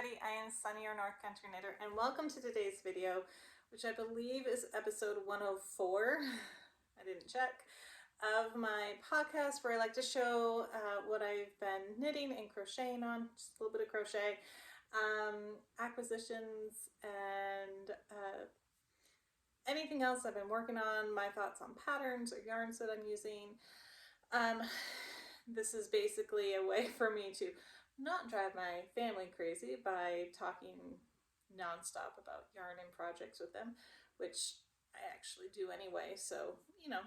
everybody, I am Sunny, your North Country Knitter, and welcome to today's video, which I believe is episode 104, I didn't check, of my podcast where I like to show what I've been knitting and crocheting on, just a little bit of crochet, acquisitions, and anything else I've been working on, my thoughts on patterns or yarns that I'm using. This is basically a way for me to not drive my family crazy by talking nonstop about yarn and projects with them, which I actually do anyway, so, you know,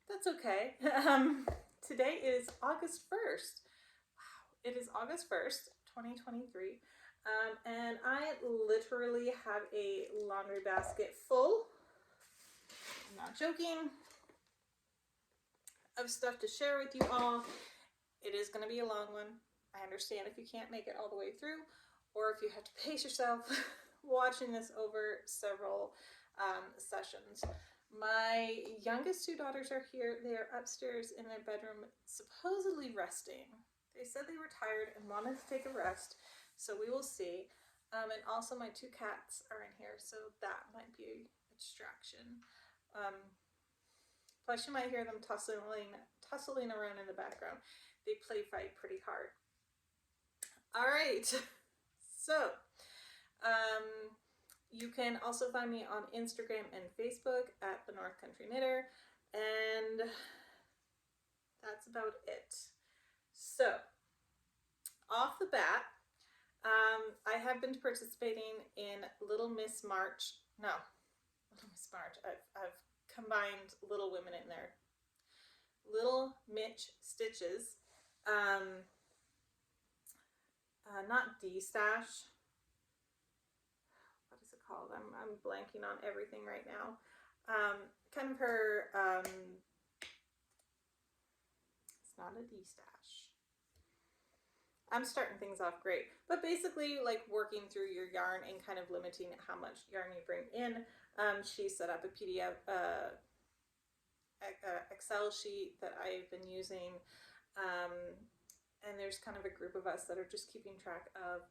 that's okay. Today is August 1st. Wow, it is August 1st, 2023, and I literally have a laundry basket full, I'm not joking, of stuff to share with you all. It is going to be a long one. I understand if you can't make it all the way through, or if you have to pace yourself watching this over several sessions. My youngest two daughters are here. They are upstairs in their bedroom, supposedly resting. They said they were tired and wanted to take a rest, so we will see. And also my two cats are in here, so that might be a distraction. Plus you might hear them tussling around in the background. They play fight pretty hard. All right, so you can also find me on Instagram and Facebook at the North Country Knitter, and that's about it. So off the bat, I have been participating in Little Miss March. I've combined Little Women in there. Little Mitch Stitches. Not D-Stash. What is it called? I'm blanking on everything right now. Kind of her, it's not a D-Stash. I'm starting things off great. But basically, like, working through your yarn and kind of limiting how much yarn you bring in. She set up a PDF, Excel sheet that I've been using. And there's kind of a group of us that are just keeping track of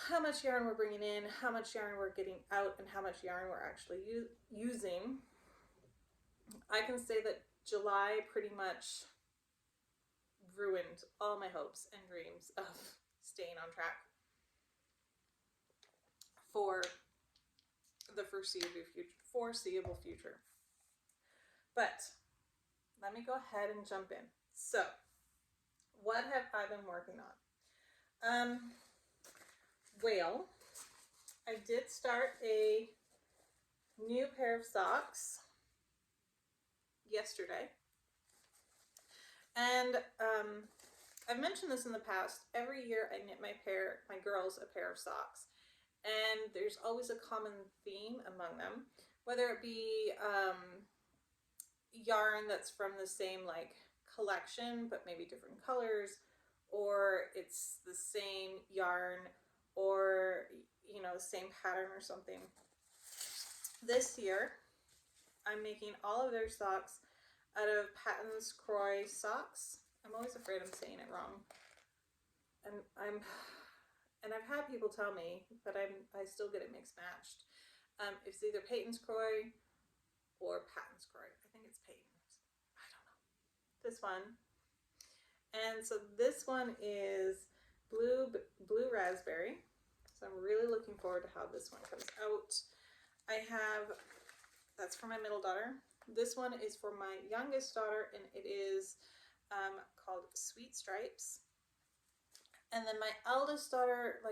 how much yarn we're bringing in, how much yarn we're getting out, and how much yarn we're actually using. I can say that July pretty much ruined all my hopes and dreams of staying on track for the foreseeable future. But let me go ahead and jump in. So, what have I been working on? Well, I did start a new pair of socks yesterday. And I've mentioned this in the past. Every year I knit my girls a pair of socks. And there's always a common theme among them, whether it be yarn that's from the same collection but maybe different colors, or it's the same yarn, or the same pattern or something. This year I'm making all of their socks out of Patton's Croy socks. I'm always afraid I'm saying it wrong, and I've had people tell me, but I still get it mixed matched. It's either Peyton's Croy or Patton's Croy. I think it's Peyton's. I don't know. This one. And so this one is blue raspberry. So I'm really looking forward to how this one comes out. That's for my middle daughter. This one is for my youngest daughter, and it is called Sweet Stripes. And then my eldest daughter,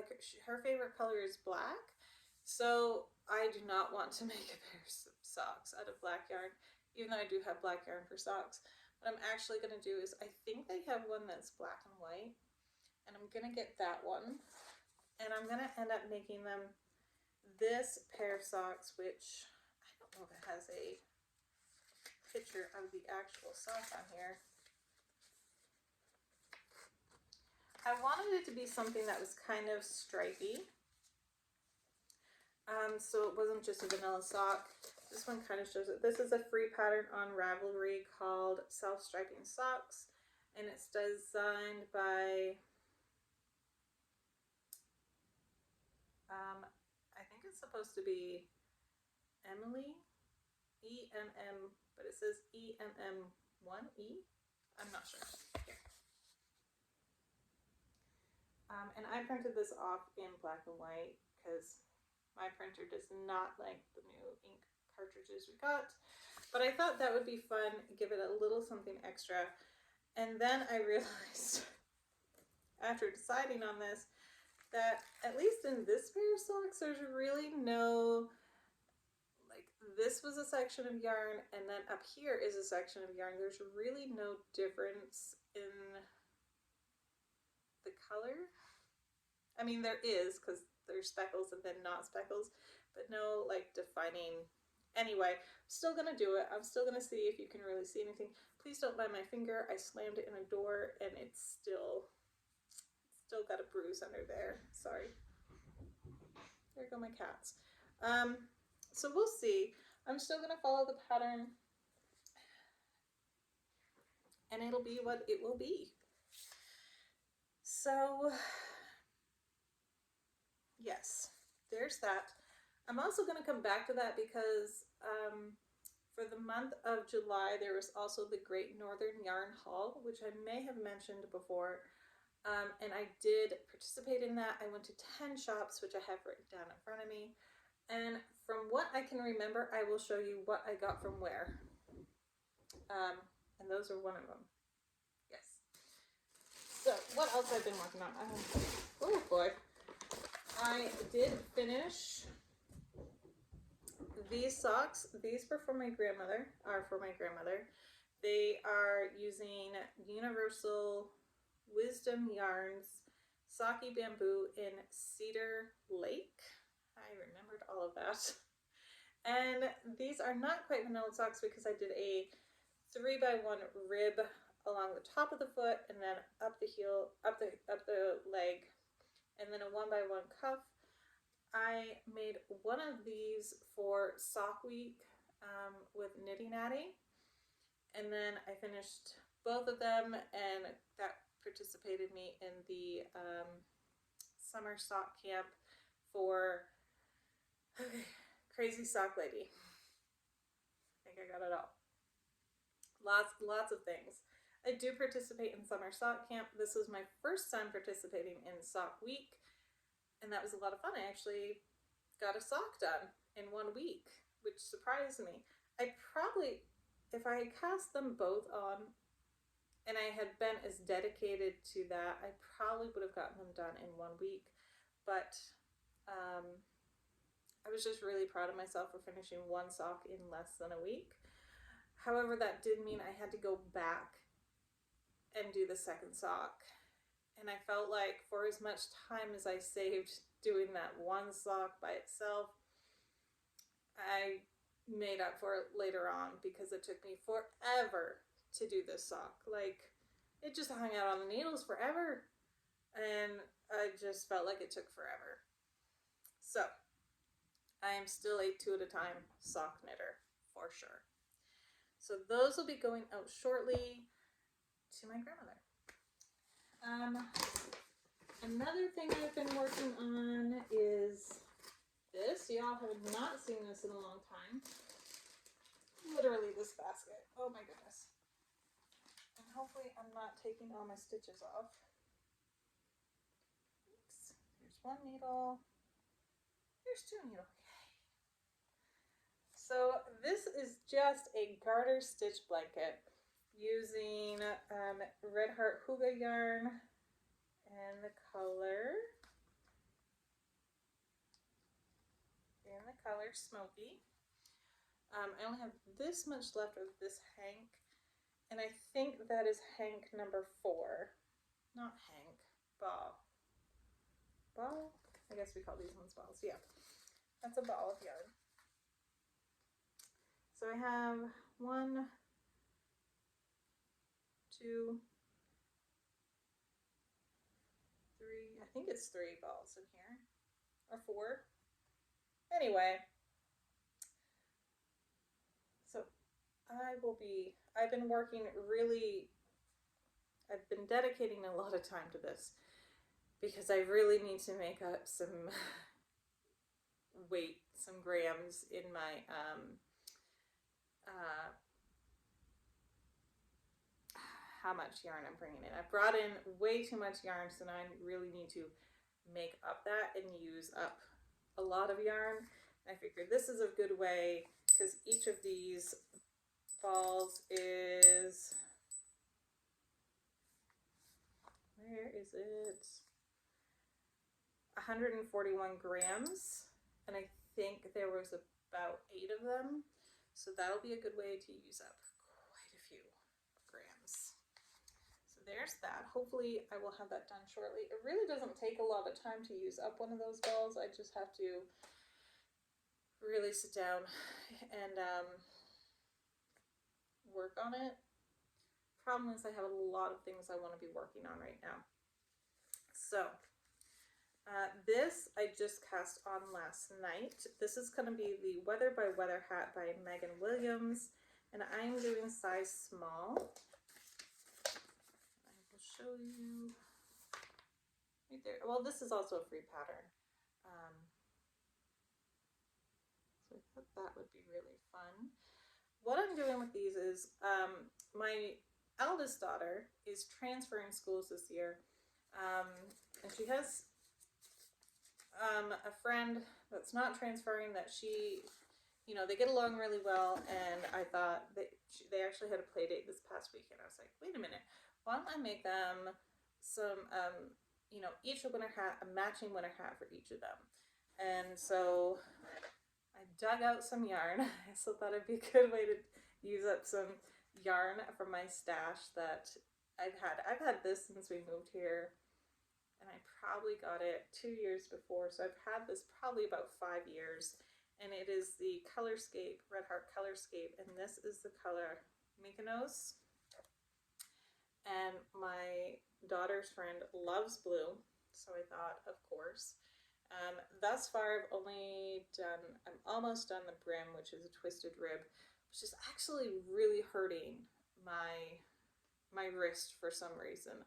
her favorite color is black. So I do not want to make a pair of socks out of black yarn, even though I do have black yarn for socks. What I'm actually going to do is, I think they have one that's black and white, and I'm going to get that one. And I'm going to end up making them this pair of socks, which I don't know if it has a picture of the actual sock on here. I wanted it to be something that was kind of stripy. So it wasn't just a vanilla sock. This one kind of shows it. This is a free pattern on Ravelry called Self-Striping Socks, and it's designed by it's supposed to be Emily, E-M-M, but it says E-M-M-1-E. I'm not sure. Here. And I printed this off in black and white because my printer does not like the new ink cartridges we got. But I thought that would be fun, give it a little something extra. And then I realized, after deciding on this, that at least in this pair of socks, there's really no, like, this was a section of yarn, and then up here is a section of yarn. There's really no difference in the color. I mean, there is, because there's speckles and then not speckles, but no, like, defining. Anyway, I'm still gonna do it. I'm still gonna see if you can really see anything. Please don't mind my finger. I slammed it in a door, and it's still got a bruise under there. Sorry. There go my cats. So we'll see. I'm still gonna follow the pattern, and it'll be what it will be. So yes, there's that. I'm also going to come back to that because for the month of July, there was also the Great Northern Yarn Haul, which I may have mentioned before. And I did participate in that. I went to 10 shops, which I have written down in front of me. And from what I can remember, I will show you what I got from where. And those are one of them. Yes. So what else I've been working on? Oh boy. I did finish these socks. These were for my grandmother, They are using Universal Wisdom Yarns Saki Bamboo in Cedar Lake. I remembered all of that. And these are not quite vanilla socks because I did a 3x1 rib along the top of the foot and then up the heel, up the leg, and then a 1x1 cuff. I made one of these for Sock Week with Knitty Natty, and then I finished both of them, and that participated me in the summer sock camp for Crazy Sock Lady. I think I got it all. Lots of things. I do participate in summer sock camp. This was my first time participating in Sock Week, and that was a lot of fun. I actually got a sock done in 1 week, which surprised me. I probably, if I had cast them both on and I had been as dedicated to that, I probably would have gotten them done in 1 week. But I was just really proud of myself for finishing one sock in less than a week. However, that did mean I had to go back and do the second sock. And I felt like for as much time as I saved doing that one sock by itself, I made up for it later on because it took me forever to do this sock. Like, it just hung out on the needles forever, and I just felt like it took forever. So I am still a 2 at a time sock knitter for sure. So those will be going out shortly to my grandmother. Another thing I've been working on is this. Y'all have not seen this in a long time. Literally this basket. Oh my goodness. And hopefully I'm not taking all my stitches off. Oops. Here's one needle. Here's 2 needles. So this is just a garter stitch blanket using Red Heart Huga yarn and the color Smoky. I only have this much left of this hank, and I think that is hank number 4. Not hank, ball. Ball? I guess we call these ones balls. Yeah, that's a ball of yarn. So I have 1, 2, 3, I think it's 3 balls in here, or 4. Anyway, so I've been working really, I've been dedicating a lot of time to this because I really need to make up some weight, some grams in my how much yarn I'm bringing in. I brought in way too much yarn, so now I really need to make up that and use up a lot of yarn. I figured this is a good way, because each of these balls is, where is it? 141 grams, and I think there was about 8 of them, so that'll be a good way to use up quite a few grams. So there's that. Hopefully I will have that done shortly. It really doesn't take a lot of time to use up one of those balls. I just have to really sit down and work on it. Problem is I have a lot of things I want to be working on right now. So this I just cast on last night. This is going to be the Weather by Weather hat by Megan Williams, and I'm doing size small. I will show you right there. Well, this is also a free pattern. So I thought that would be really fun. What I'm doing with these is my eldest daughter is transferring schools this year, and she has a friend that's not transferring that she, you know, they get along really well, and I thought that they actually had a play date this past weekend. I was like, wait a minute, why don't I make them some, you know, each a winter hat, a matching winter hat for each of them. And so I dug out some yarn. I still thought it'd be a good way to use up some yarn from my stash that I've had. I've had this since we moved here, and I probably got it 2 years before, so I've had this probably about 5 years, and it is the Colorscape, Red Heart Colorscape, and this is the color Mykonos, and my daughter's friend loves blue, so I thought, of course. Thus far I've only done, I'm almost done the brim, which is a twisted rib, which is actually really hurting my wrist for some reason.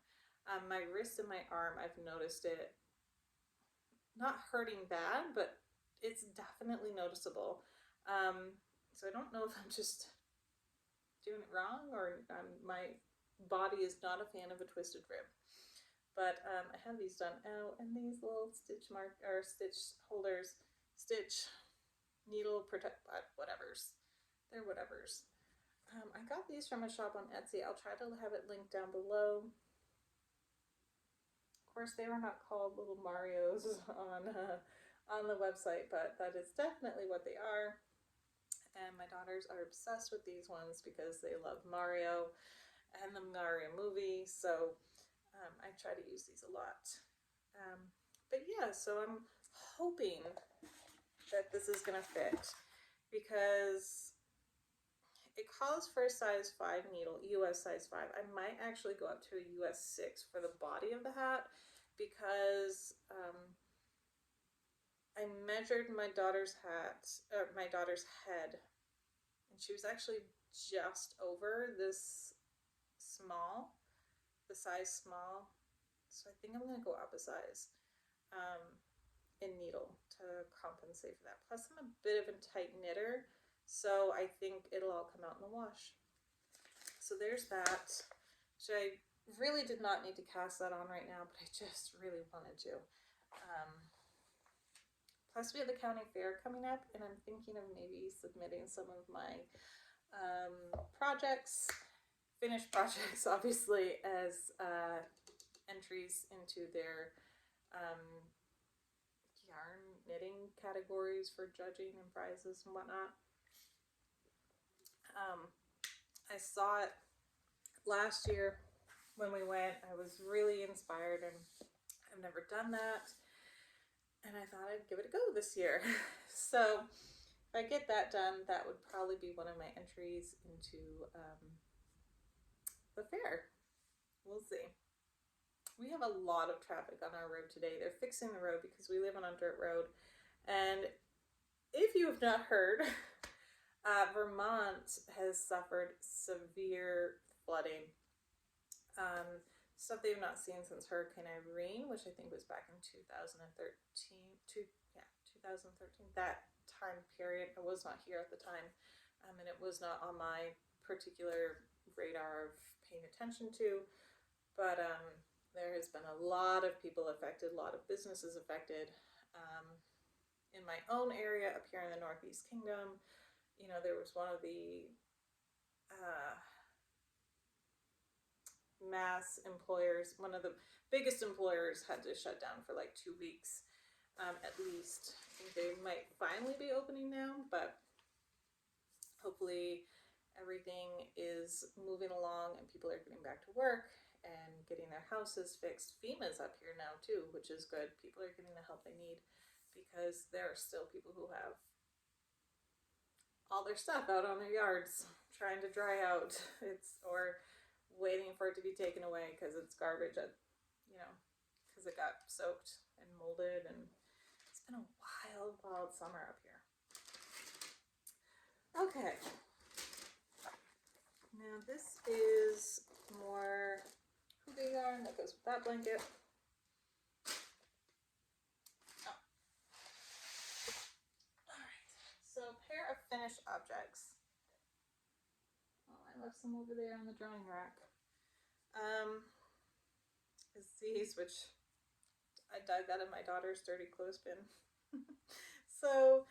My wrist and my arm, I've noticed it not hurting bad, but it's definitely noticeable. So I don't know if I'm just doing it wrong, or my body is not a fan of a twisted rib. But I have these done out, and these little stitch holders, stitch needle protect, whatevers. They're whatevers. I got these from a shop on Etsy. I'll try to have it linked down below. Of course, they were not called little Marios on the website, but that is definitely what they are. And my daughters are obsessed with these ones because they love Mario and the Mario movie. So I try to use these a lot. But yeah, so I'm hoping that this is going to fit, because it calls for a size 5 needle, US size 5. I might actually go up to a US 6 for the body of the hat, because I measured my daughter's hat, my daughter's head, and she was actually just over this small, the size small. So I think I'm going to go up a size in needle to compensate for that. Plus I'm a bit of a tight knitter, so I think it'll all come out in the wash. So there's that, which I really did not need to cast that on right now, but I just really wanted to. Plus we have the county fair coming up, and I'm thinking of maybe submitting some of my projects, finished projects obviously, as entries into their yarn knitting categories for judging and prizes and whatnot. I saw it last year when we went. I was really inspired, and I've never done that, and I thought I'd give it a go this year. So if I get that done, that would probably be one of my entries into the fair. We'll see. We have a lot of traffic on our road today. They're fixing the road because we live on a dirt road, and if you have not heard, Vermont has suffered severe flooding. Stuff they've not seen since Hurricane Irene, which I think was back in 2013. 2013, that time period. I was not here at the time, and it was not on my particular radar of paying attention to, but there has been a lot of people affected, a lot of businesses affected. In my own area up here in the Northeast Kingdom, you know, there was one of the mass employers, one of the biggest employers, had to shut down for like 2 weeks, at least. I think they might finally be opening now, but hopefully everything is moving along and people are getting back to work and getting their houses fixed. FEMA's up here now too, which is good. People are getting the help they need, because there are still people who have all their stuff out on their yards trying to dry out. Or waiting for it to be taken away because it's garbage, because it got soaked and molded, and it's been a wild summer up here. Okay, now this is more hoopy yarn that goes with that blanket. Oh. Alright, so pair of finished objects. I left some over there on the drawing rack. Is these, which I dug out of my daughter's dirty clothespin. So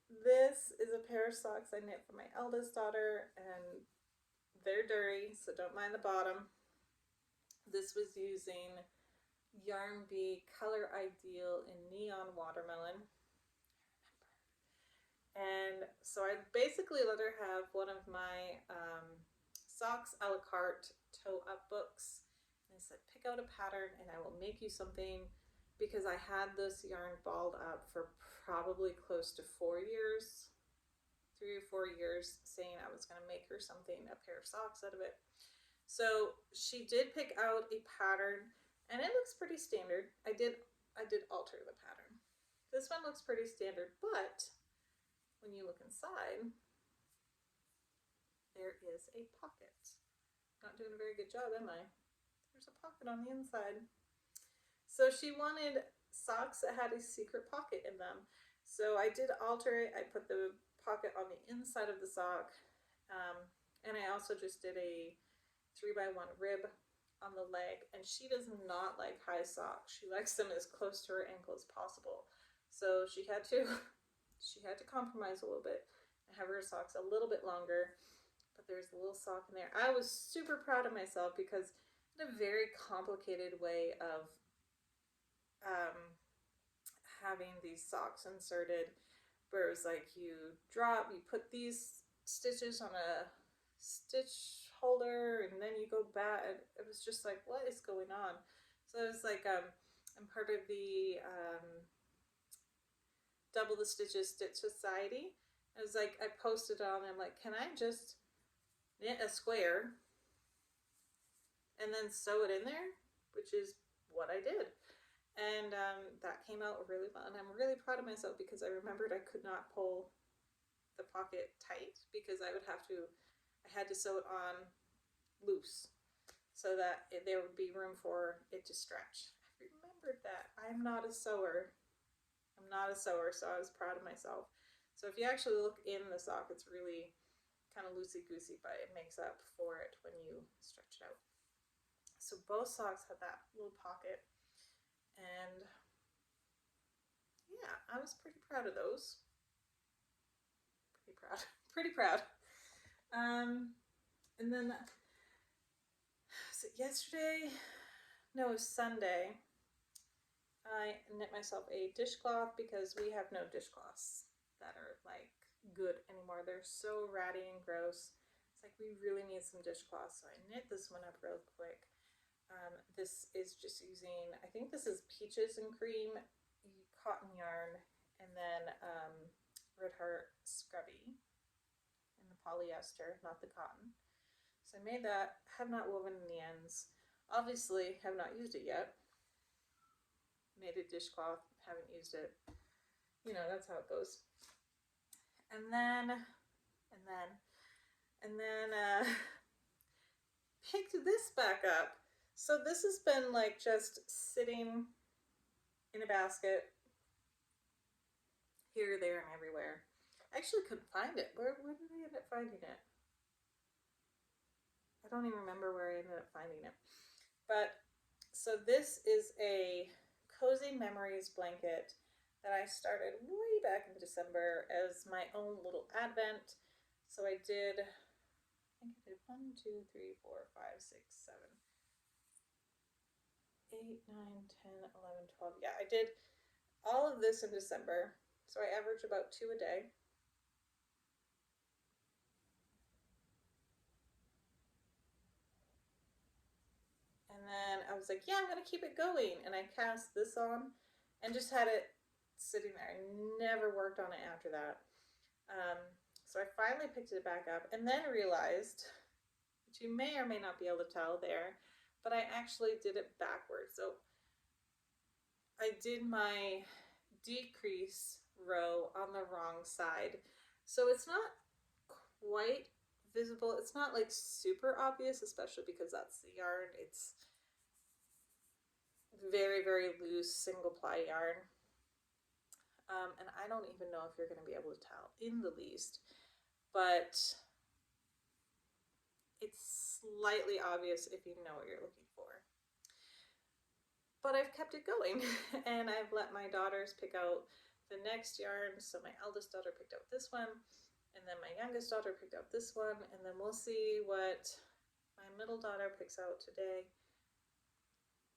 this is a pair of socks I knit for my eldest daughter, and they're dirty, so don't mind the bottom. This was using Yarn Bee Color Ideal in Neon Watermelon. And so I basically let her have one of my socks a la carte toe up books. And I said, pick out a pattern and I will make you something, because I had this yarn balled up for probably close to 4 years, 3 or 4 years, saying I was going to make her something, a pair of socks out of it. So she did pick out a pattern, and it looks pretty standard. I did alter the pattern. This one looks pretty standard, but when you look inside, there is a pocket. Not doing a very good job, am I? There's a pocket on the inside. So she wanted socks that had a secret pocket in them. So I did alter it. I put the pocket on the inside of the sock, and I also just did a 3x1 rib on the leg. And she does not like high socks. She likes them as close to her ankle as possible. So she had to compromise a little bit and have her socks a little bit longer. But there's a little sock in there. I was super proud of myself, because I had a very complicated way of having these socks inserted, where it was like you put these stitches on a stitch holder, and then you go back. It was just like, what is going on? So it was like, I'm part of the Double the Stitches Stitch Society. It was like, I posted on, I'm like, can I just knit a square and then sew it in there? Which is what I did. And that came out really well, and I'm really proud of myself, because I remembered I could not pull the pocket tight, because I had to sew it on loose so that there would be room for it to stretch. I remembered that. I'm not a sewer, so I was proud of myself. So if you actually look in the sock, it's really kind of loosey-goosey, but it makes up for it when you stretch it out. So both socks had that little pocket. And yeah, I was pretty proud of those. Pretty proud. And then, was it yesterday? No, it was Sunday. I knit myself a dishcloth, because we have no dishcloths that are like good anymore. They're so ratty and gross. It's like, we really need some dishcloths. So I knit this one up real quick. This is just using, I think this is Peaches and Cream cotton yarn, and then Red Heart Scrubby in the polyester, not the cotton. So I made that, have not woven in the ends. Obviously, have not used it yet. Made a dishcloth, haven't used it. You know, that's how it goes. And then picked this back up. So this has been like just sitting in a basket here, there, and everywhere. I actually couldn't find it. Where did I end up finding it? I don't even remember where I ended up finding it. But so this is a Cozy Memories blanket that I started way back in December as my own little advent. So I did, I think I did 1, 2, 3, 4, 5, 6, 7, 8, 9, 10, 11, 12. Yeah, I did all of this in December. So I average about 2 a day. And then I was like, yeah, I'm going to keep it going. And I cast this on and just had it sitting there. I never worked on it after that. So I finally picked it back up and then realized, which you may or may not be able to tell there, but I actually did it backwards. So I did my decrease row on the wrong side. So it's not quite visible. It's not like super obvious, especially because that's the yarn. It's very, very loose single ply yarn. And I don't even know if you're going to be able to tell in the least, but it's slightly obvious if you know what you're looking for. But I've kept it going and I've let my daughters pick out the next yarn. So my eldest daughter picked out this one, and then my youngest daughter picked out this one, and then we'll see what my middle daughter picks out today.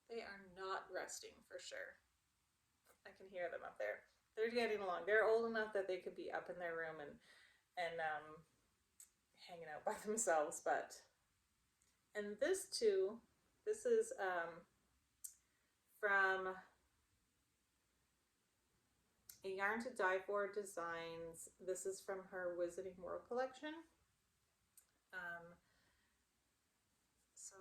They are not resting for sure. I can hear them up there. They're getting along. They're old enough that they could be up in their room and hanging out by themselves. And this too, this is from A Yarn to Die For Designs. This is from her Wizarding World collection. So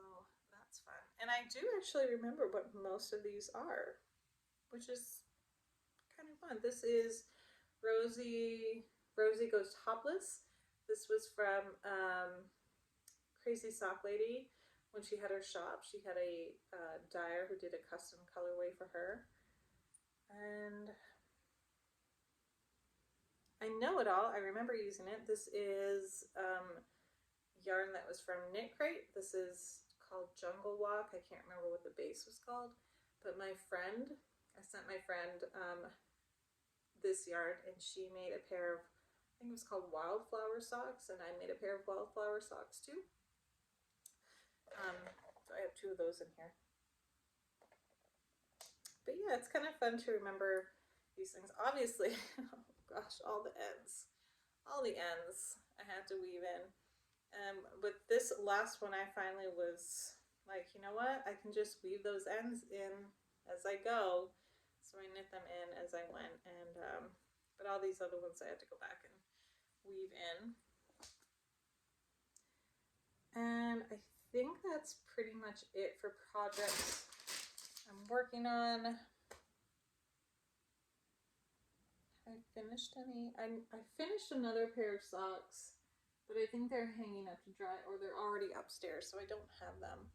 that's fun. And I do actually remember what most of these are, which is kind of fun. This is Rosie Goes Topless. This was from Crazy Sock Lady. When she had her shop, she had a dyer who did a custom colorway for her. And I know it all. I remember using it. This is yarn that was from Knit Crate. This is called Jungle Walk. I can't remember what the base was called. But I sent my friend this yarn, and she made a pair of, I think it was called Wildflower Socks, and I made a pair of Wildflower Socks too. So I have 2 of those in here. But yeah, it's kind of fun to remember these things. Obviously, oh gosh, all the ends I had to weave in. But this last one, I finally was like, you know what? I can just weave those ends in as I go. So I knit them in as I went, and but all these other ones I had to go back and weave in. And I think that's pretty much it for projects I'm working on. Have I finished any? I finished another pair of socks, but I think they're hanging up to dry, or they're already upstairs, so I don't have them.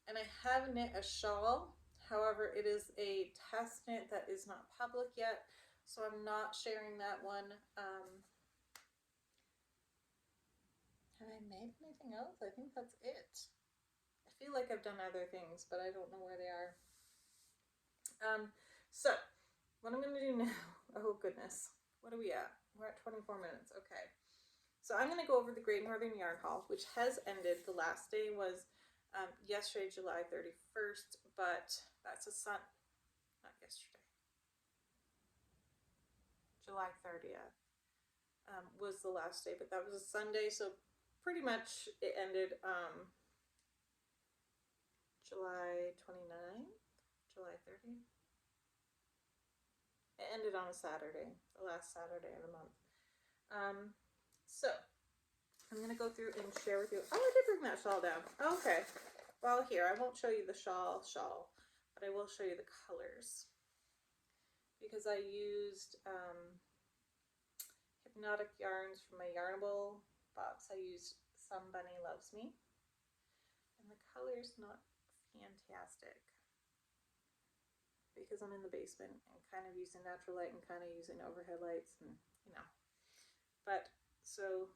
And I have knit a shawl. However, it is a test knit that is not public yet, so I'm not sharing that one. Have I made anything else? I think that's it. I feel like I've done other things, but I don't know where they are. So what I'm going to do now, oh goodness, what are we at? We're at 24 minutes. Okay. So I'm going to go over the Great Northern Yarn Haul, which has ended. The last day was yesterday, July 31st, but that's not yesterday. July 30th was the last day, but that was a Sunday, so pretty much it ended July 29th, July 30th. It ended on a Saturday, the last Saturday of the month. So I'm going to go through and share with you. Oh, I did bring that shawl down. Okay. Well, here, I won't show you the shawl, but I will show you the colors. Because I used Hypnotic Yarns from my Yarnable box. I used Some Bunny Loves Me. And the color's not fantastic. because I'm in the basement and kind of using natural light and kind of using overhead lights, and you know. But so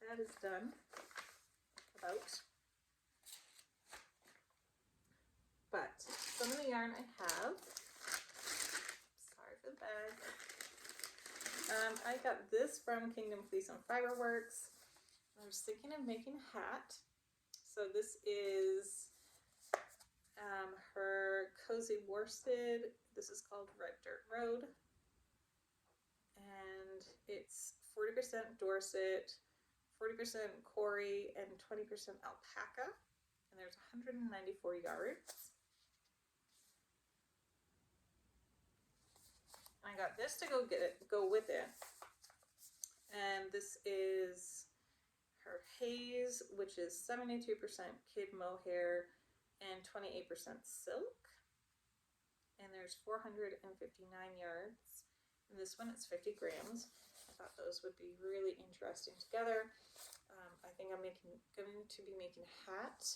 that is done about. But some of the yarn I have, sorry for the bag. I got this from Kingdom Fleece and Fiberworks. I was thinking of making a hat. So this is her cozy worsted. This is called Red Dirt Road. And it's 40% Dorset, 40% Cori, and 20% alpaca. And there's 194 yards. I got this to go with it. And this is her haze, which is 72% kid mohair and 28% silk. And there's 459 yards. And this one is 50 grams. I thought those would be really interesting together. I think I'm going to be making a hat.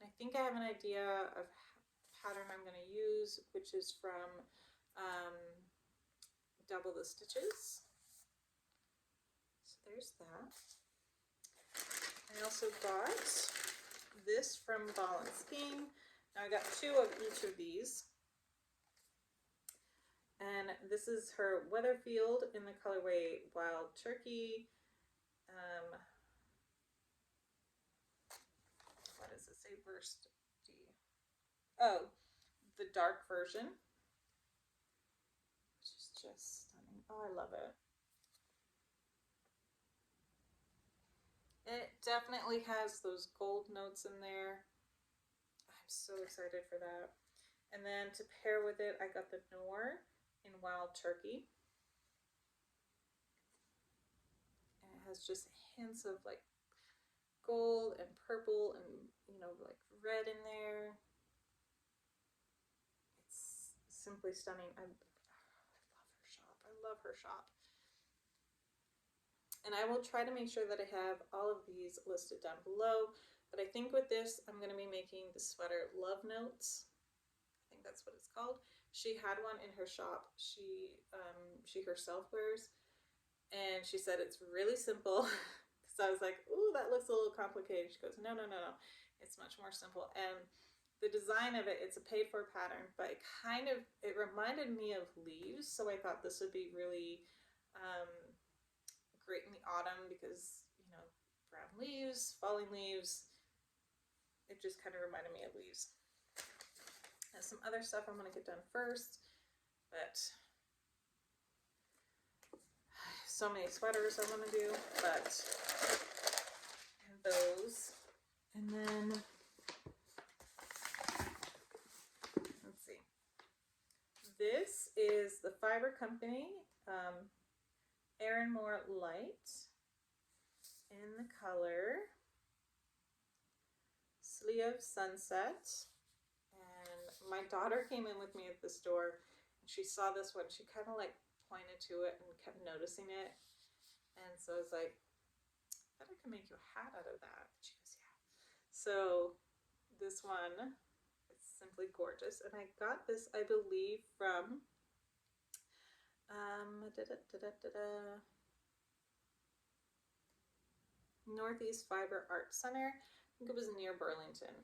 I think I have an idea of pattern I'm going to use, which is from Double the Stitches. So there's that. I also got this from Ball and Skein. Now I got 2 of each of these. And this is her Weatherfield in the colorway Wild Turkey. What does it say? Burst D. Oh, the dark version. Which is just stunning. Oh, I love it. It definitely has those gold notes in there. I'm so excited for that. And then to pair with it, I got the Noir in Wild Turkey. And it has just hints of like gold and purple and, you know, like red in there. It's simply stunning. I love her shop. I love her shop. And I will try to make sure that I have all of these listed down below. But I think with this, I'm going to be making the sweater Love Notes. I think that's what it's called. She had one in her shop. She herself wears. And she said it's really simple. So I was like, ooh, that looks a little complicated. She goes, no. It's much more simple. And the design of it, it's a paid for pattern, but it reminded me of leaves. So I thought this would be really great in the autumn because, you know, brown leaves, falling leaves. It just kind of reminded me of leaves. There's some other stuff I'm going to get done first, but so many sweaters I want to do, but those. And then, let's see. This is the Fiber Company Erin Moore Light in the color Sleeve Sunset. And my daughter came in with me at the store and she saw this one. She kind of like pointed to it and kept noticing it. And so I was like, I bet I can make you a hat out of that. She goes, yeah. So this one is simply gorgeous. And I got this, I believe, from Northeast Fiber Art Center. I think it was near Burlington.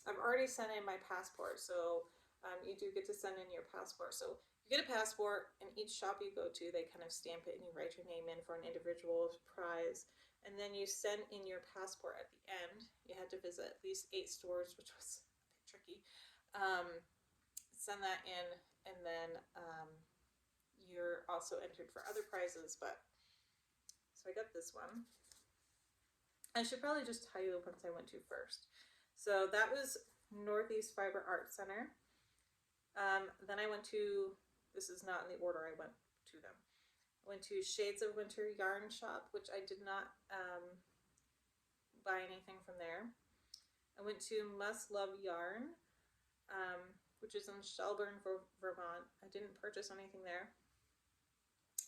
I've already sent in my passport, so you do get to send in your passport. So you get a passport, and each shop you go to, they kind of stamp it and you write your name in for an individual prize. And then you send in your passport at the end. You had to visit at least 8 stores, which was a bit tricky. Send that in, and then you're also entered for other prizes. But so I got this one. I should probably just tell you the ones I went to first. So that was Northeast Fiber Art Center. Then I went to, this is not in the order I went to them. I went to Shades of Winter Yarn Shop, which I did not buy anything from there. I went to Must Love Yarn, which is in Shelburne, Vermont. I didn't purchase anything there.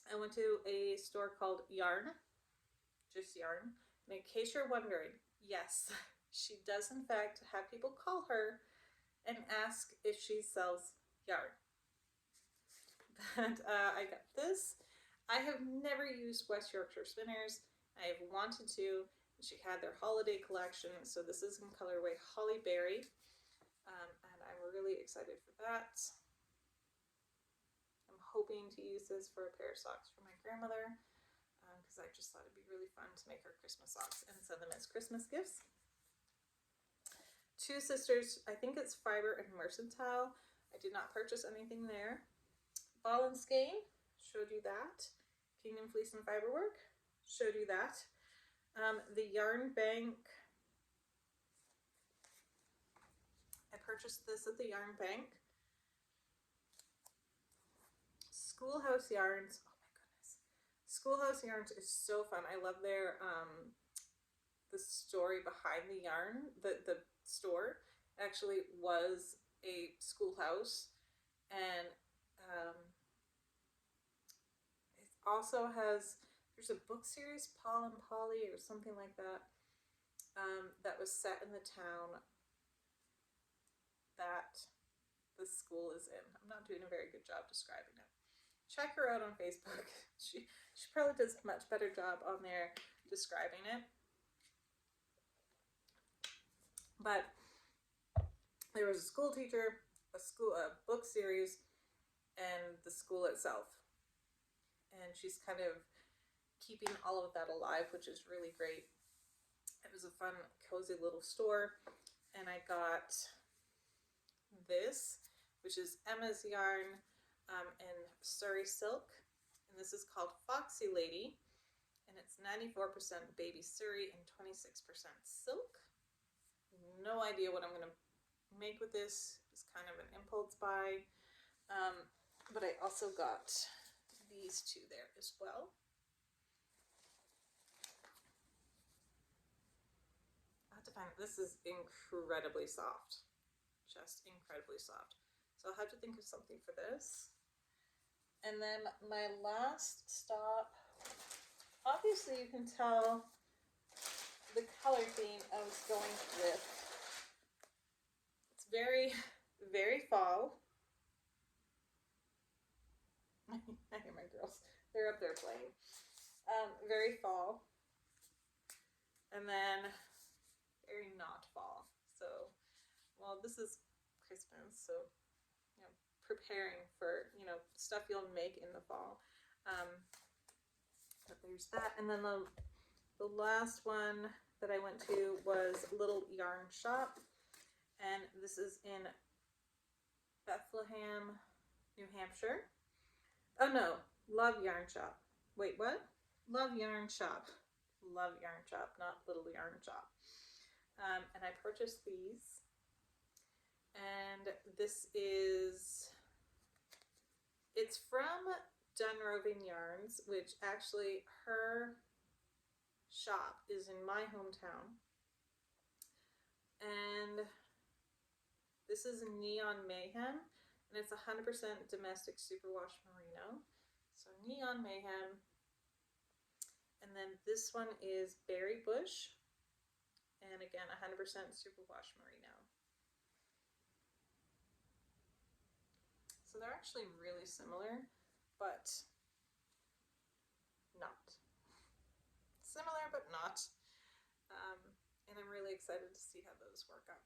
I went to a store called Yarn, just Yarn. And in case you're wondering, yes, she does in fact have people call her ask if she sells yarn. But I got this. I have never used West Yorkshire Spinners. I have wanted to. She had their holiday collection, so this is in colorway Holly Berry, and I'm really excited for that. I'm hoping to use this for a pair of socks for my grandmother, because I just thought it'd be really fun to make her Christmas socks and send them as Christmas gifts. Two Sisters, I think it's fiber and mercantile. I did not purchase anything there. Ball and Skein, showed you that. Kingdom Fleece and Fiberwork, showed you that. The Yarn Bank, I purchased this at the Yarn Bank. Schoolhouse Yarns, oh my goodness. Schoolhouse Yarns is so fun. I love their, the story behind the yarn. The store actually was a schoolhouse, and it also has, there's a book series, Paul and Polly or something like that, that was set in the town that the school is in. I'm not doing a very good job describing it. Check her out on Facebook. She probably does a much better job on there describing it. But there was a school teacher, a book series, and the school itself. And she's kind of keeping all of that alive, which is really great. It was a fun, cozy little store. And I got this, which is Emma's yarn in Surrey silk. And this is called Foxy Lady. And it's 94% baby Surrey and 26% silk. No idea what I'm going to make with this. It's kind of an impulse buy. But I also got these two there as well. I have to find it. This is incredibly soft. Just incredibly soft. So I'll have to think of something for this. And then my last stop, obviously you can tell the color theme I was going with. It's very, very fall. I hear my girls. They're up there playing. Very fall. And then very not fall. So, well, this is Christmas, so, you know, preparing for, you know, stuff you'll make in the fall. But there's that. And then the last one that I went to was Little Yarn Shop. And this is in Bethlehem, New Hampshire. Oh no, Love Yarn Shop. Wait, what? Love Yarn Shop. Love Yarn Shop, not Little Yarn Shop. And I purchased these. And this is, it's from Dunroving Yarns, which actually her shop is in my hometown. And this is Neon Mayhem. And it's 100% domestic superwash merino. So Neon Mayhem. And then this one is Berry Bush. And again, 100% superwash merino. So they're actually really similar, but not. Similar, but not. And I'm really excited to see how those work out.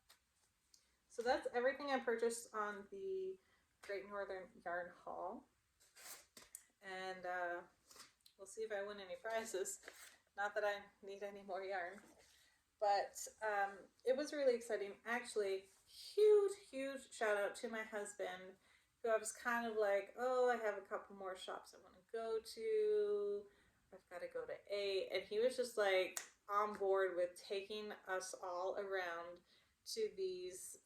So that's everything I purchased on the Great Northern Yarn Haul. And we'll see if I win any prizes. Not that I need any more yarn. But it was really exciting. Actually, huge shout out to my husband, who I was kind of like, oh, I have a couple more shops I want to go to. I've got to go to 8. And he was just like on board with taking us all around to these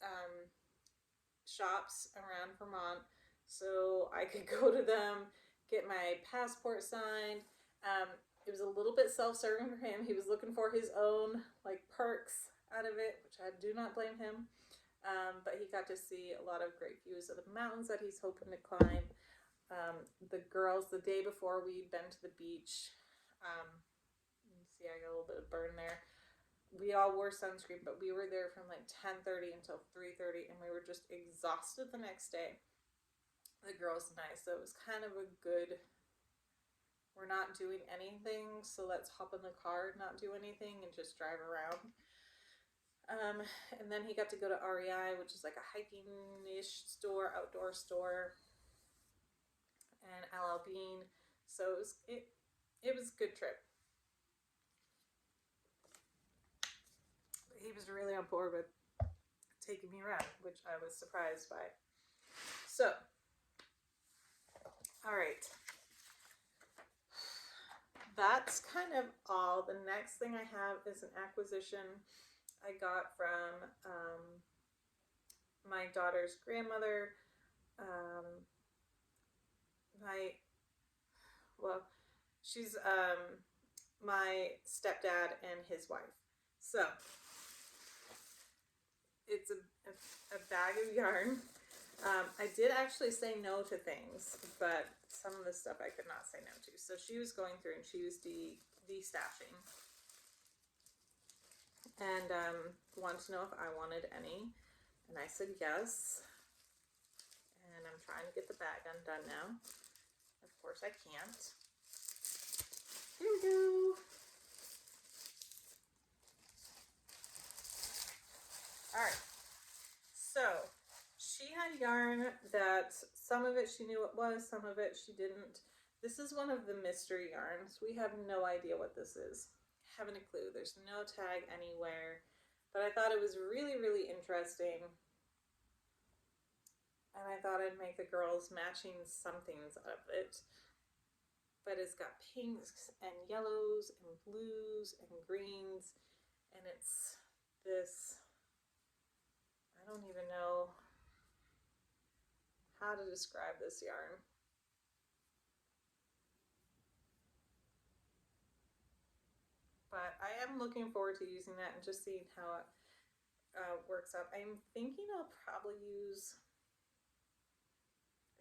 shops around Vermont so I could go to them, get my passport signed. It was a little bit self-serving for him. He was looking for his own like perks out of it, which I do not blame him. But he got to see a lot of great views of the mountains that he's hoping to climb. The girls, the day before we'd been to the beach, you see I got a little bit of burn there. we all wore sunscreen, but we were there from like 10:30 until 3:30, and we were just exhausted the next day, the girls and I. So it was kind of a good, we're not doing anything, so let's hop in the car, not do anything, and just drive around. And then he got to go to REI, which is like a hiking-ish store, outdoor store, and LL Bean. So it was a good trip. He was really on board with taking me around, which I was surprised by. So, all right. That's kind of all. The next thing I have is an acquisition I got from my daughter's grandmother. She's my stepdad and his wife. So, it's a bag of yarn. I did actually say no to things, but some of the stuff I could not say no to. So she was going through and she was de-stashing. And wanted to know if I wanted any. And I said yes. And I'm trying to get the bag undone now. Of course I can't. Here we go. Alright. So, she had yarn that some of it she knew what was, some of it she didn't. This is one of the mystery yarns. We have no idea what this is. Haven't a clue. There's no tag anywhere. But I thought it was really, really interesting. And I thought I'd make the girls matching somethings out of it. But it's got pinks and yellows and blues and greens. And it's this, I don't even know how to describe this yarn. But I am looking forward to using that and just seeing how it works out. I'm thinking I'll probably use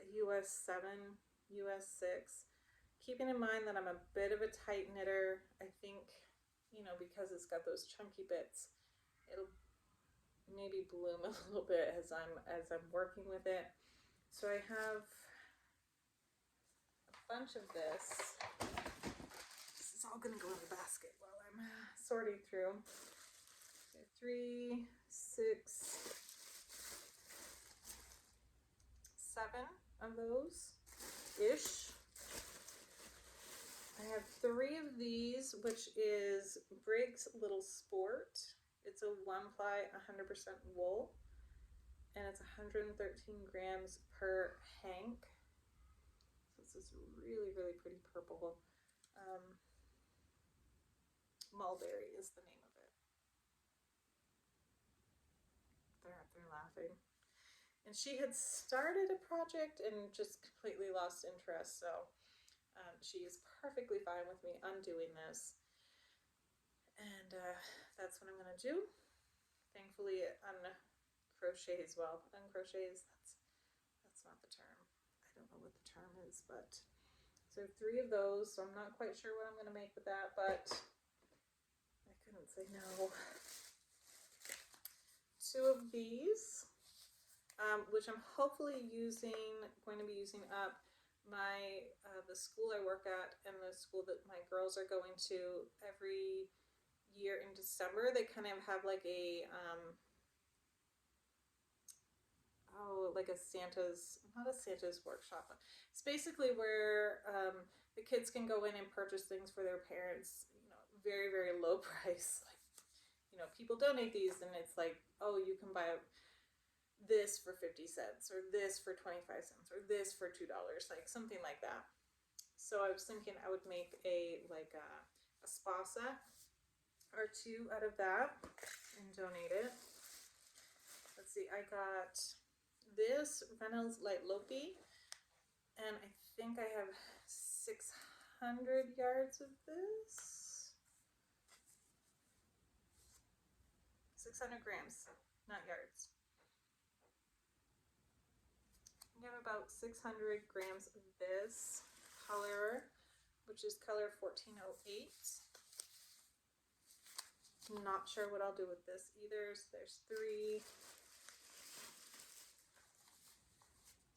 a US 7, US 6. Keeping in mind that I'm a bit of a tight knitter, I think, you know, because it's got those chunky bits, it'll maybe bloom a little bit as I'm working with it. So I have a bunch of this. This is all gonna go in the basket while I'm sorting through. So 3, 6, 7 of those ish. I have 3 of these, which is Briggs Little Sport. It's a 1-ply 100% wool, and it's 113 grams per hank. So this is really, really pretty purple. Mulberry is the name of it. They're laughing. And she had started a project and just completely lost interest, so she is perfectly fine with me undoing this. And that's what I'm going to do. Thankfully it uncrochets well. Uncrochets, that's not the term. I don't know what the term is, but so 3 of those. So I'm not quite sure what I'm going to make with that, but I couldn't say no. 2 of these, which I'm hopefully going to be using up. My the school I work at and the school that my girls are going to every year in December, they kind of have like a like a not a Santa's workshop. It's basically where the kids can go in and purchase things for their parents, you know, very, very low price. Like, you know, people donate these and it's like, oh, you can buy this for 50 cents or this for 25 cents or this for $2, like something like that. So I was thinking I would make a spa set or 2 out of that and donate it. Let's see, I got this Reynolds Light Lopi, and I think I have 600 yards of this. 600 grams, not yards. We have about 600 grams of this color, which is color 1408. I'm not sure what I'll do with this either. So there's 3,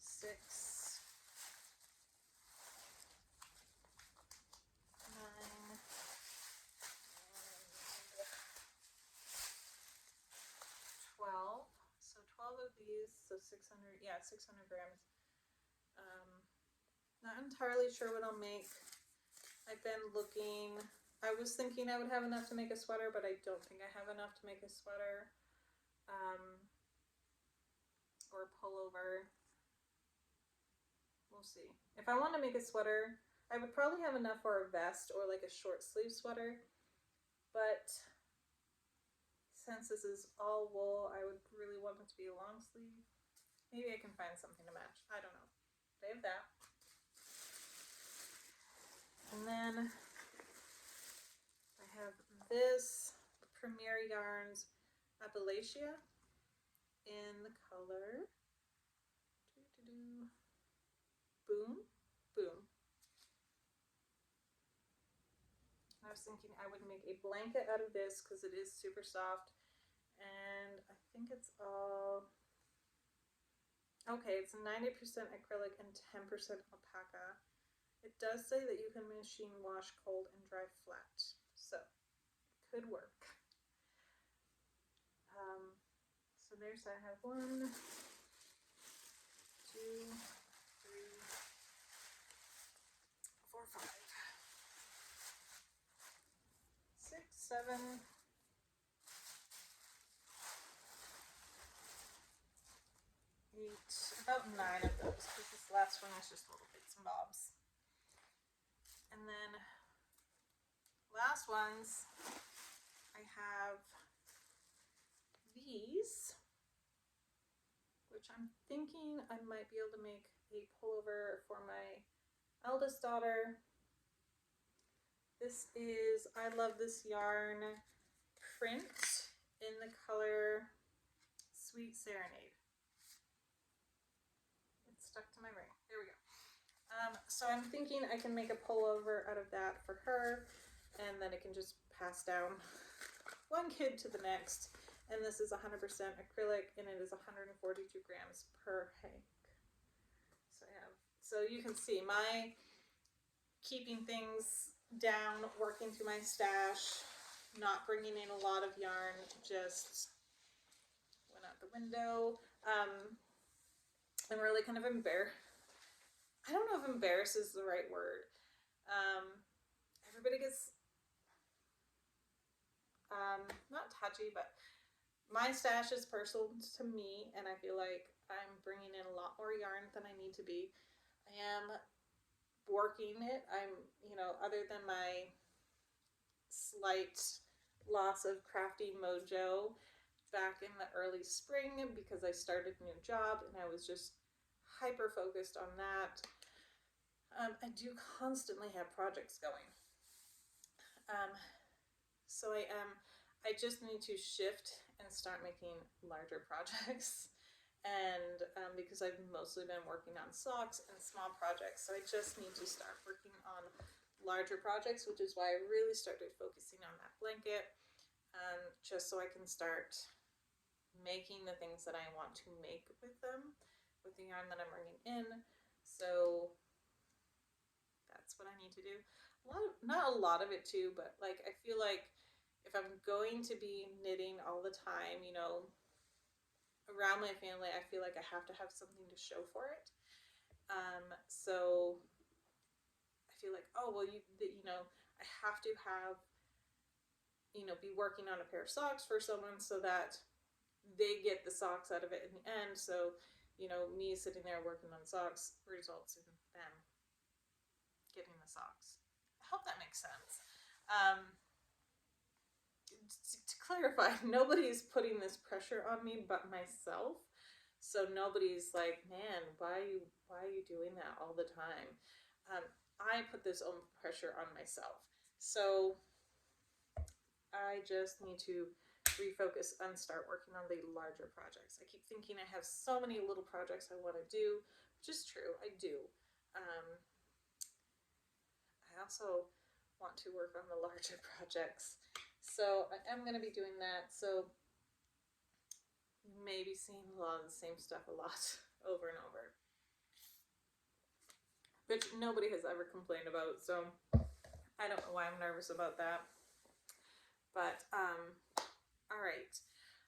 6, 9, 12. So 12 of these, so 600, yeah, 600 grams. Not entirely sure what I'll make. I've been looking, I was thinking I would have enough to make a sweater, but I don't think I have enough to make a sweater. Or a pullover. We'll see. If I want to make a sweater, I would probably have enough for a vest or like a short sleeve sweater, but since this is all wool, I would really want it to be a long sleeve. Maybe I can find something to match. I don't know. But I have that. And then I have this Premier Yarns Appalachia in the color Boom. Boom. I was thinking I would make a blanket out of this because it is super soft, and I think it's all okay. It's 90% acrylic and 10% alpaca. It does say that you can machine wash cold and dry flat, so it could work. So there's, I have 1, 2, 3, 4, 5, 6, 7, 8, about 9 of those, because this last one is just little bits and bobs. And then last ones, I have these, which I'm thinking I might be able to make a pullover for my eldest daughter. This is I Love This Yarn print in the color Sweet Serenade. It's stuck to my ring. There we go. So I'm thinking I can make a pullover out of that for her, and then it can just pass down one kid to the next. And this is 100% acrylic, and it is 142 grams per hank. So you can see my keeping things down, working through my stash, not bringing in a lot of yarn, just went out the window. I'm really kind of embarrassed. I don't know if embarrassed is the right word. Everybody gets not touchy, but my stash is personal to me, and I feel like I'm bringing in a lot more yarn than I need to be. I am working it. I'm, other than my slight loss of crafty mojo back in the early spring because I started a new job and I was just hyper focused on that, I do constantly have projects going. So I just need to shift and start making larger projects. And because I've mostly been working on socks and small projects, so I just need to start working on larger projects, which is why I really started focusing on that blanket, just so I can start making the things that I want to make with them, with the yarn that I'm bringing in. So that's what I need to do. Not a lot of it too, but like I feel like if I'm going to be knitting all the time, around my family, I feel like I have to have something to show for it. So I feel like, oh, well, I have to have, be working on a pair of socks for someone so that they get the socks out of it in the end. So, me sitting there working on socks results in them getting the socks. I hope that makes sense. To clarify, nobody's putting this pressure on me but myself. So nobody's like, man, why are you doing that all the time? I put this own pressure on myself. So I just need to refocus and start working on the larger projects. I keep thinking I have so many little projects I want to do, which is true, I do. I also want to work on the larger projects. So I am going to be doing that. So you may be seeing a lot of the same stuff a lot over and over, which nobody has ever complained about. So I don't know why I'm nervous about that. But all right.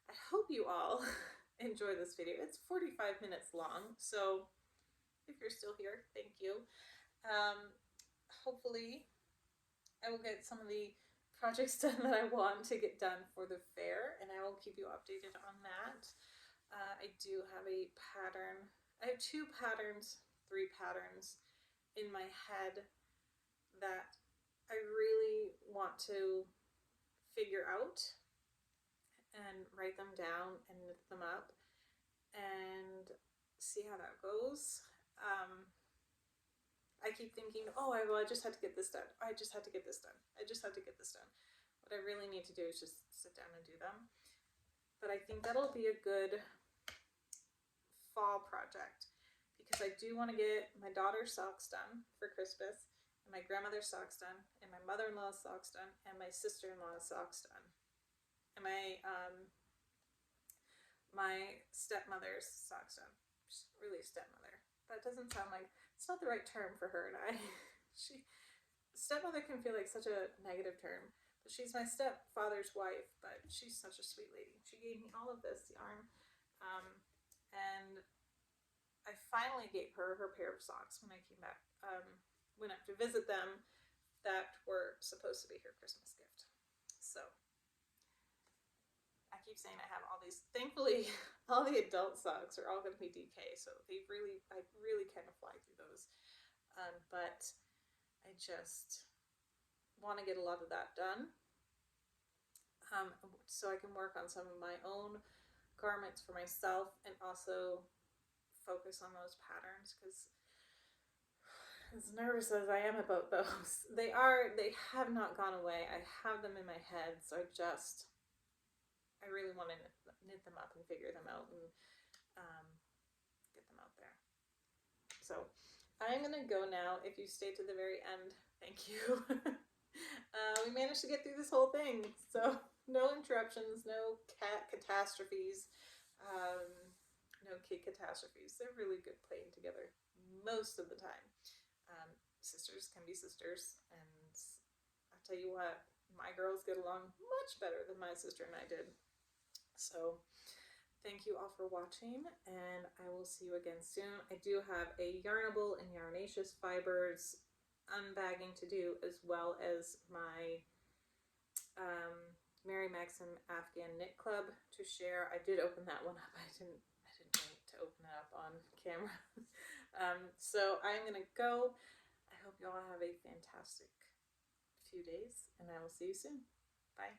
I hope you all enjoy this video. It's 45 minutes long, so if you're still here, thank you. Hopefully I will get some of the projects done that I want to get done for the fair, and I will keep you updated on that. I do have a pattern. I have 2 patterns, 3 patterns in my head that I really want to figure out and write them down and knit them up and see how that goes. I keep thinking, oh, I just had to get this done. I just had to get this done. I just had to get this done. What I really need to do is just sit down and do them. But I think that'll be a good fall project because I do want to get my daughter's socks done for Christmas, and my grandmother's socks done, and my mother-in-law's socks done, and my sister-in-law's socks done. And my stepmother's socks done. She's really a stepmother. That doesn't sound like, it's not the right term for her and I. Stepmother can feel like such a negative term, but she's my stepfather's wife, but she's such a sweet lady. She gave me all of this yarn, and I finally gave her her pair of socks when I came back, went up to visit them, that were supposed to be her Christmas gift. So I keep saying I have all these, thankfully all the adult socks are all going to be DK, so I really kind of fly through those, but I just want to get a lot of that done, so I can work on some of my own garments for myself and also focus on those patterns, because as nervous as I am about those, they have not gone away. I have them in my head, so I really want to knit them up and figure them out and get them out there. So I'm going to go now. If you stayed to the very end, thank you. We managed to get through this whole thing, so no interruptions, no cat catastrophes, no kid catastrophes. They're really good playing together most of the time. Sisters can be sisters, and I tell you what, my girls get along much better than my sister and I did. So thank you all for watching, and I will see you again soon. I do have a Yarnable and Yarnaceous fibers unbagging to do, as well as my Mary Maxim Afghan Knit Club to share. I did open that one up. I didn't wait to open it up on camera. So I'm gonna go. I hope you all have a fantastic few days, and I will see you soon. Bye.